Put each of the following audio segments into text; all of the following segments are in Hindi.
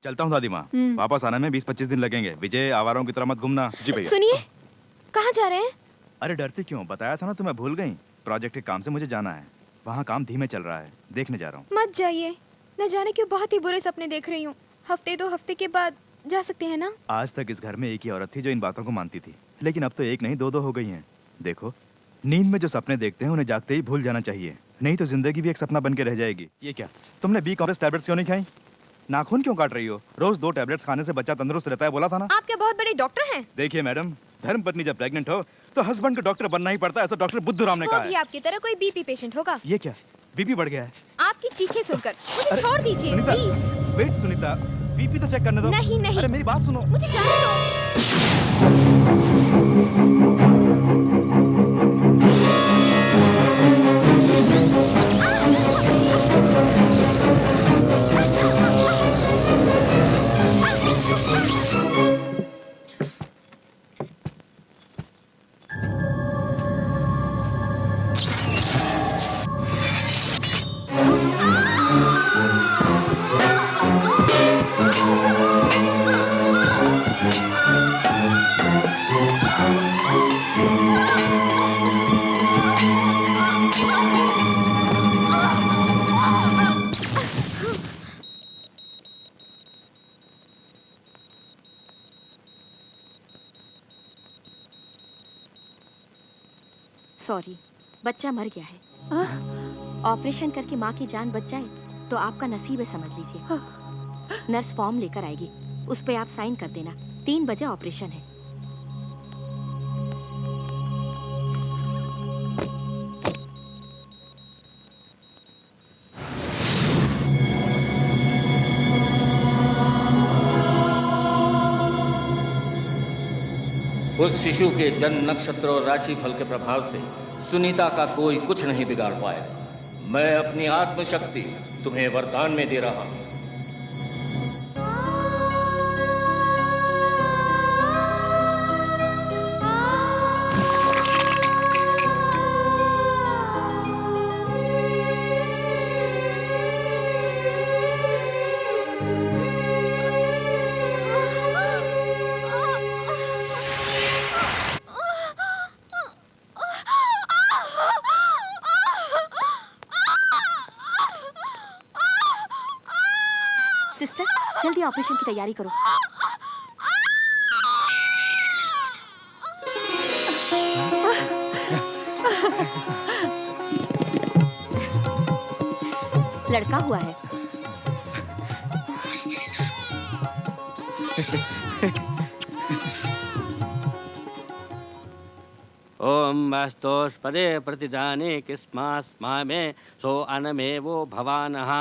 चलता हूँ दादी माँ। वापस आने में 20-25 दिन लगेंगे। विजय, आवारों की तरह मत घूमना। जी भैया। सुनिए, कहाँ जा रहे हैं? अरे डरती क्यों? बताया था ना तुम्हें, भूल गई? प्रोजेक्ट के काम से मुझे जाना है। वहाँ काम धीमे चल रहा है, देखने जा रहा हूँ। मत जाइए, न जाने क्यों बहुत ही बुरे सपने देख रही हूँ। हफ्ते 2 हफ्ते के बाद जा सकते हैं ना? आज तक इस घर में एक ही औरत थी जो इन बातों को मानती थी, लेकिन अब तो एक नहीं 2-2 हो गई हैं। देखो, नींद में जो सपने देखते हैं उन्हें जागते ही भूल जाना चाहिए, नहीं तो जिंदगी भी एक सपना बन के रह जाएगी। ये क्या, तुमने बी कॉम्प्लेक्स टैबलेट्स क्यों नहीं खाई? नाखून क्यों काट रही हो? रोज 2 टैबलेट्स खाने से बच्चा तंदुरुस्त रहता है, बोला था ना। आप क्या बहुत बड़े डॉक्टर हैं? देखिए मैडम, धर्मपत्नी जब प्रेग्नेंट हो तो हस्बैंड को डॉक्टर बनना ही पड़ता है, ऐसा डॉक्टर बुद्धूराम ने वो कहा भी है। आपकी तरह कोई बीपी पेशेंट होगा। ये क्या, बीपी बढ़ गया है? आपकी चीखें सुनकर मुझे छोड़ दीजिए Sunita, please. Wait Sunita, BP तो चेक करने दो। नहीं नहीं, अरे मेरी बात सुनो। मुझे जाने दो। सॉरी, बच्चा मर गया है। ऑपरेशन करके माँ की जान बच जाए तो आपका नसीब है, समझ लीजिए। नर्स फॉर्म लेकर आएगी, उस पे आप साइन कर देना। 3 बजे ऑपरेशन है। उस शिशु के जन्म नक्षत्र और राशिफल के प्रभाव से सुनीता का कोई कुछ नहीं बिगाड़ पाएगा। मैं अपनी आत्मशक्ति तुम्हें वरदान में दे रहा हूं। सिस्टर, जल्दी ऑपरेशन की तैयारी करो। लड़का हुआ है। ओम वास्तोष्पदे प्रतिदाने किस्मास्मा में सो अनमेवो भवानः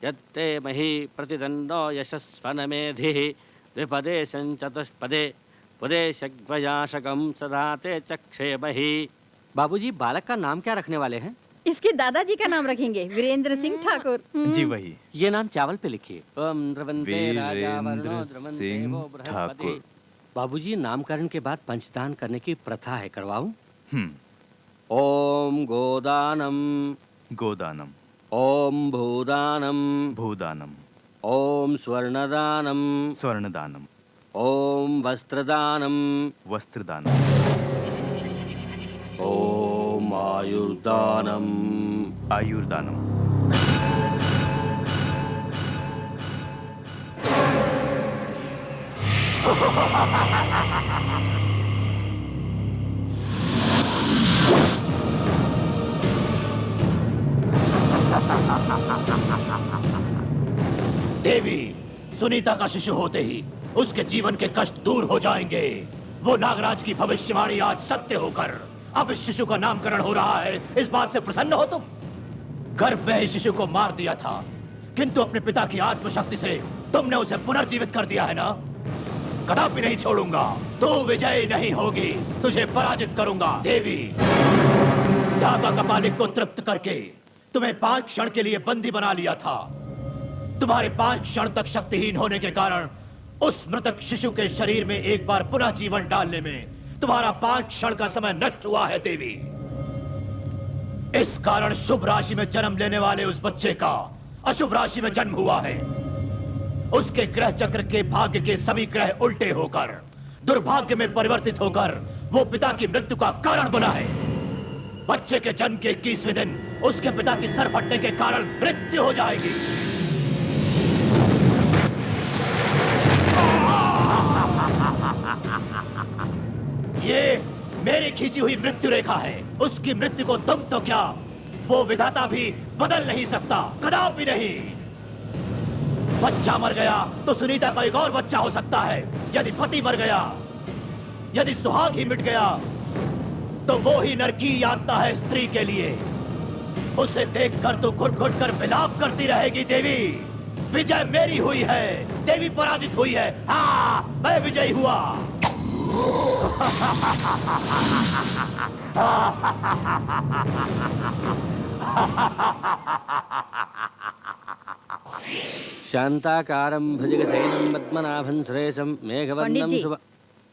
यत्ते मही प्रतिदंडो यशस्वनमेधिः द्विपदे चतुष्पदे पदे शग्वयाशकं सदा ते चक्षे मही। बाबूजी, बालक का नाम क्या रखने वाले हैं? इसके दादाजी का नाम रखेंगे, वीरेंद्र सिंह ठाकुर। जी वही। ये नाम चावल पे लिखिए। ओम द्रवंते राजा वरुणो वीरेंद्र द्रवंते सिंह वो बृहस्पति। ठाकुर। बाबूजी, नामकरण के बाद पंचदान करने की प्रथा है, करवाऊं? हम्म। ओम गोदानम, गोदानम, ओम भूदानम, भूदानम, ओम स्वर्णदानम, स्वर्णदानम, ओम वस्त्रदानम, वस्त्रदानम, ओम आयुर्दानम, आयुर्दानम। देवी, सुनीता का शिशु होते ही उसके जीवन के कष्ट दूर हो जाएंगे। वो नागराज की भविष्यवाणी आज सत्य होकर अब इस शिशु का नामकरण हो रहा है। इस बात से प्रसन्न हो तुम? गर्भ में इस शिशु को मार दिया था, किंतु अपने पिता की आत्मशक्ति से तुमने उसे पुनर्जीवित कर दिया है ना? कदापि नहीं छोड़ूंगा। तू विजय नहीं होगी, तुझे पराजित करूंगा। देवी, ढाका का मालिक को तृप्त करके तुम्हें 5 क्षण के लिए बंदी बना लिया था। तुम्हारे 5 क्षण तक शक्तिहीन होने के कारण उस मृतक शिशु के शरीर में एक बार पुनः जीवन डालने में तुम्हारा 5 क्षण का समय नष्ट हुआ है देवी। इस कारण शुभ राशि में जन्म लेने वाले उस बच्चे का अशुभ राशि में जन्म हुआ है। उसके ग्रह चक्र के भाग्य के सभी ग्रह उल्टे होकर दुर्भाग्य में परिवर्तित होकर वो पिता की मृत्यु का कारण बना है। बच्चे के जन्म के 21वें दिन उसके पिता की सर फटने के कारण मृत्यु हो जाएगी। ये मेरी खींची हुई मृत्यु रेखा है। उसकी मृत्यु को तुम तो क्या, वो विधाता भी बदल नहीं सकता, कदापि नहीं। बच्चा मर गया तो सुनीता का एक और बच्चा हो सकता है। यदि पति मर गया, यदि सुहाग ही मिट गया, तो वो ही नरकी यातना है स्त्री के लिए। उसे देखकर तो घुट घुट कर विलाप करती रहेगी। देवी, विजय मेरी हुई है, देवी पराजित हुई है। हाँ, मैं विजयी हुआ। शांताकारं भुजगशयनं पद्मनाभं सुरेशं पंडित मेघवर्णं जी, शुभ।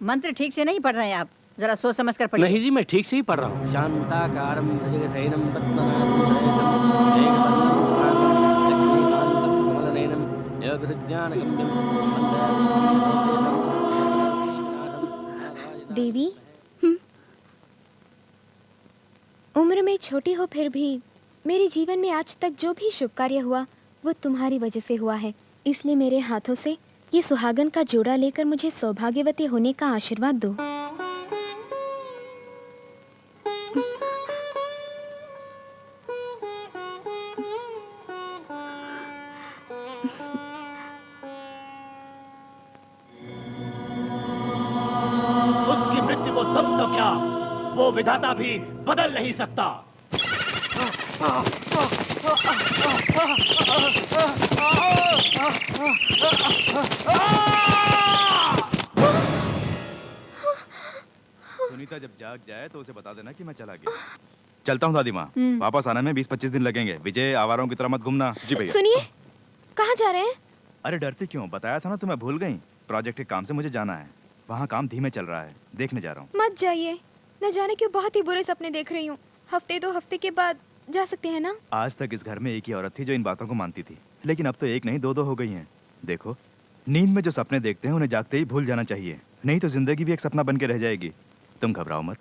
मंत्र ठीक से नहीं पढ़ रहे हैं आप, जरा सोच समझ कर पढ़िए। नहीं जी, मैं ठीक से ही पढ़ रहा हूँ। शांताकारं भुजगशयनं पद्मनाभं सुरेशं मेघवर्णं शुभांगं लक्ष्मीकान्तं कमलनयनं योगज्ञानगम्यं देवी, उम्र में छोटी हो फिर भी मेरे जीवन में आज तक जो भी शुभ कार्य हुआ वो तुम्हारी वजह से हुआ है। इसलिए मेरे हाथों से ये सुहागन का जोड़ा लेकर मुझे सौभाग्यवती होने का आशीर्वाद दो। उसकी मृत्यु को तुम तो क्या, वो विधाता भी बदल नहीं सकता। सुनीता जब जाग जाए तो उसे बता देना कि मैं चला गया। चलता हूँ दादी माँ, वापस आने में 20-25 दिन लगेंगे। विजय, आवारों की तरह मत घूमना। जी भैया। सुनिए, कहाँ जा रहे हैं? अरे डरती क्यों, बताया था ना तुम्हें, भूल गई? प्रोजेक्ट के काम से मुझे जाना है, वहाँ काम धीमे चल रहा है, देखने जा रहा हूँ। मत जाइए, न जाने क्यों बहुत ही बुरे सपने देख रही हूँ। हफ्ते 2 हफ्ते के बाद जा सकते हैं ना? आज तक इस घर में एक ही औरत थी जो इन बातों को मानती थी, लेकिन अब तो एक नहीं 2-2 हो गई हैं। देखो, नींद में जो सपने देखते हैं उन्हें जागते ही भूल जाना चाहिए, नहीं तो जिंदगी भी एक सपना बन के रह जाएगी। तुम घबराओ मत,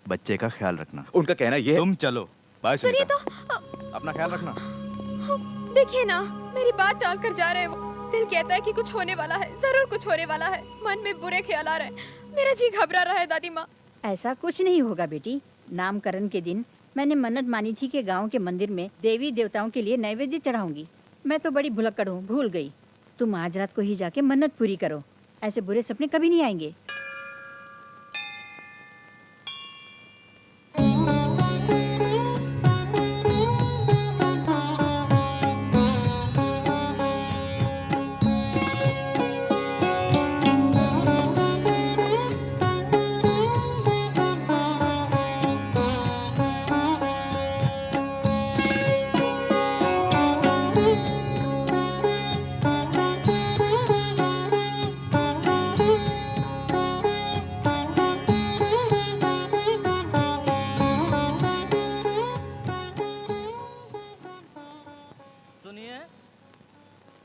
बच्चे का ख्याल रखना। उनका कहना ये है। तुम चलो, बाय सुनिए सुनीता। तो अपना ख्याल रखना। देखिए ना, मेरी बात टाल कर जा रहे हैं वो। दिल कहता है कि कुछ होने वाला है, जरूर कुछ होने वाला है। मन में बुरे ख्याल आ रहे हैं, मेरा जी घबरा रहा है। दादी माँ, ऐसा कुछ नहीं होगा बेटी। नामकरण के दिन मैंने मन्नत मानी थी कि गांव के मंदिर में देवी देवताओं के लिए नैवेद्य चढ़ाऊंगी। मैं तो बड़ी भुलक्कड़ हूँ, भूल गई। तुम आज रात को ही जाके मन्नत पूरी करो, ऐसे बुरे सपने कभी नहीं आएंगे।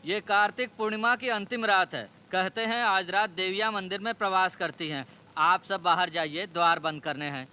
ये कार्तिक पूर्णिमा की अंतिम रात है। कहते हैं आज रात देवियां मंदिर में प्रवास करती हैं। आप सब बाहर जाइए, द्वार बंद करने हैं।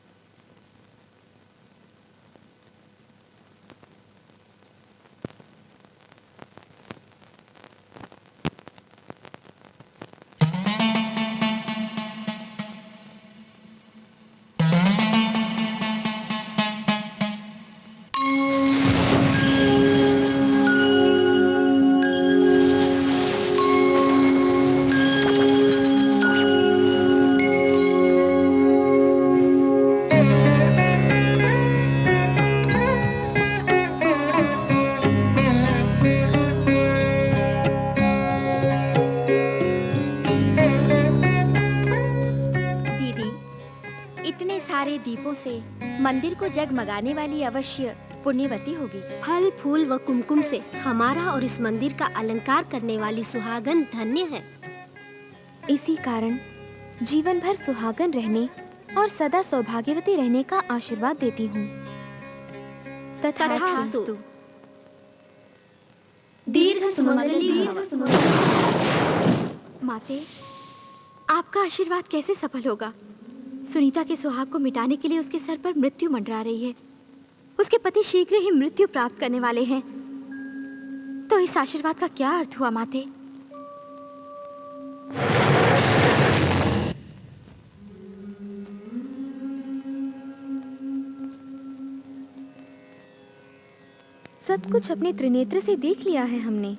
दीपों से मंदिर को जगमगाने वाली अवश्य पुण्यवती होगी। फल फूल व कुमकुम से हमारा और इस मंदिर का अलंकार करने वाली सुहागन धन्य है। इसी कारण जीवन भर सुहागन रहने और सदा सौभाग्यवती रहने का आशीर्वाद देती हूँ। तथास्तु। दीर्घ सुमंगली भव। माते, आपका आशीर्वाद कैसे सफल होगा? सुनीता के सुहाग को मिटाने के लिए उसके सर पर मृत्यु मंडरा रही है। उसके पति शीघ्र ही मृत्यु प्राप्त करने वाले हैं। तो इस आशीर्वाद का क्या अर्थ हुआ माते? सब कुछ अपने त्रिनेत्र से देख लिया है हमने।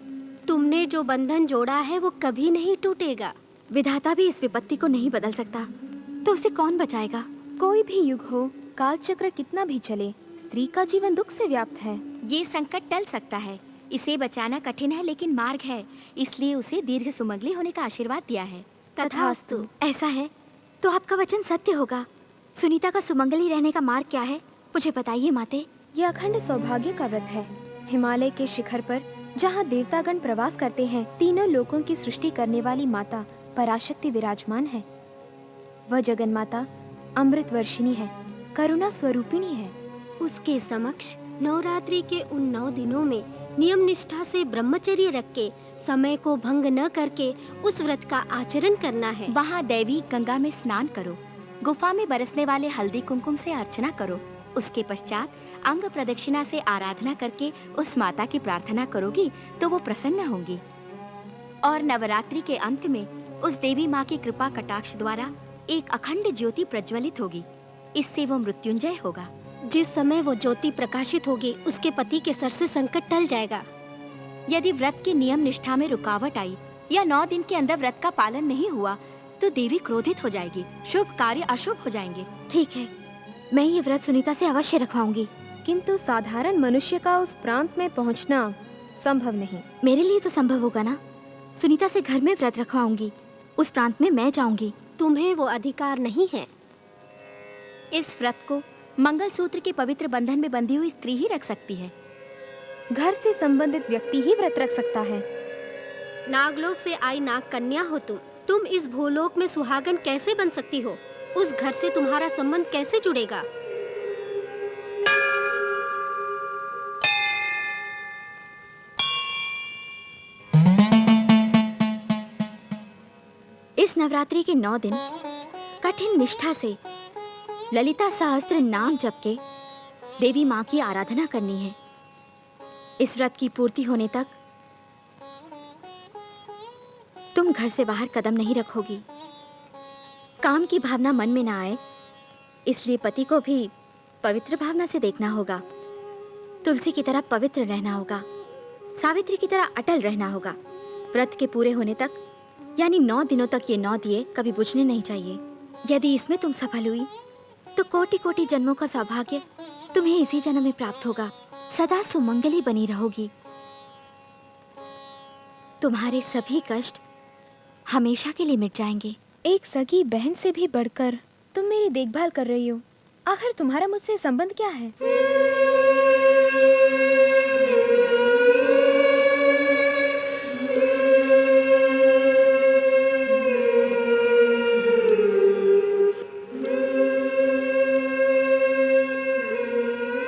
तुमने जो बंधन जोड़ा है वो कभी नहीं टूटेगा। विधाता भी इस विपत्ति को नहीं बदल सकता, तो उसे कौन बचाएगा? कोई भी युग हो, काल चक्र कितना भी चले, स्त्री का जीवन दुख से व्याप्त है। ये संकट टल सकता है। इसे बचाना कठिन है लेकिन मार्ग है, इसलिए उसे दीर्घ सुमंगली होने का आशीर्वाद दिया है। तथास्तु। ऐसा है तो आपका वचन सत्य होगा। सुनीता का सुमंगली रहने का मार्ग क्या है, मुझे बताइए माते। यह अखंड सौभाग्य का व्रत है। हिमालय के शिखर पर जहाँ देवतागण प्रवास करते हैं, तीनों लोकों की सृष्टि करने वाली माता पराशक्ति विराजमान है। वह जगन माता अमृत वर्षिणी है, करुणा स्वरूपिणी है। उसके समक्ष नवरात्रि के उन 9 दिनों में नियम निष्ठा से ब्रह्मचर्य रख के, समय को भंग न करके उस व्रत का आचरण करना है। वहाँ दैवी गंगा में स्नान करो, गुफा में बरसने वाले हल्दी कुमकुम से अर्चना करो। उसके पश्चात अंग प्रदक्षिणा से आराधना करके उस माता की प्रार्थना करोगी तो वो प्रसन्न होंगी। और नवरात्रि के अंत में उस देवी माँ की कृपा कटाक्ष द्वारा एक अखंड ज्योति प्रज्वलित होगी। इससे वो मृत्युंजय होगा। जिस समय वो ज्योति प्रकाशित होगी, उसके पति के सर से संकट टल जाएगा। यदि व्रत की नियम निष्ठा में रुकावट आई या 9 दिन के अंदर व्रत का पालन नहीं हुआ तो देवी क्रोधित हो जाएगी, शुभ कार्य अशुभ हो जाएंगे। ठीक है, मैं ये व्रत सुनीता से अवश्य रखवाऊंगी, किंतु साधारण मनुष्य का उस प्रांत में पहुंचना संभव नहीं। मेरे लिए तो संभव होगा ना। सुनीता से घर में व्रत रखवाऊंगी, उस प्रांत में मैं जाऊंगी। तुम्हें वो अधिकार नहीं है। इस व्रत को मंगलसूत्र के पवित्र बंधन में बंधी हुई स्त्री ही रख सकती है। घर से संबंधित व्यक्ति ही व्रत रख सकता है। नागलोक से आई नाग कन्या हो तुम इस भूलोक में सुहागन कैसे बन सकती हो? उस घर से तुम्हारा संबंध कैसे जुड़ेगा? इस नवरात्रि के 9 दिन कठिन निष्ठा से ललिता सहस्त्र नाम जप के देवी माँ की आराधना करनी है। इस व्रत की पूर्ति होने तक तुम घर से बाहर कदम नहीं रखोगी। काम की भावना मन में ना आए, इसलिए पति को भी पवित्र भावना से देखना होगा। तुलसी की तरह पवित्र रहना होगा, सावित्री की तरह अटल रहना होगा। व्रत के पूरे होने तक यानी 9 दिनों तक ये 9 दिए कभी बुझने नहीं चाहिए। यदि इसमें तुम सफल हुई तो कोटि कोटि जन्मों का सौभाग्य तुम्हें इसी जन्म में प्राप्त होगा। सदा सुमंगली बनी रहोगी। तुम्हारे सभी कष्ट हमेशा के लिए मिट जाएंगे। एक सगी बहन से भी बढ़कर तुम मेरी देखभाल कर रही हो। आखिर तुम्हारा मुझसे संबंध क्या है?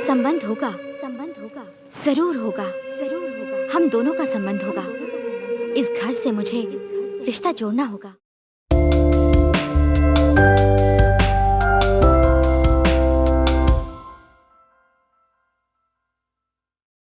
संबंध होगा, जरूर होगा, हम दोनों का संबंध होगा। इस घर से मुझे रिश्ता जोड़ना होगा।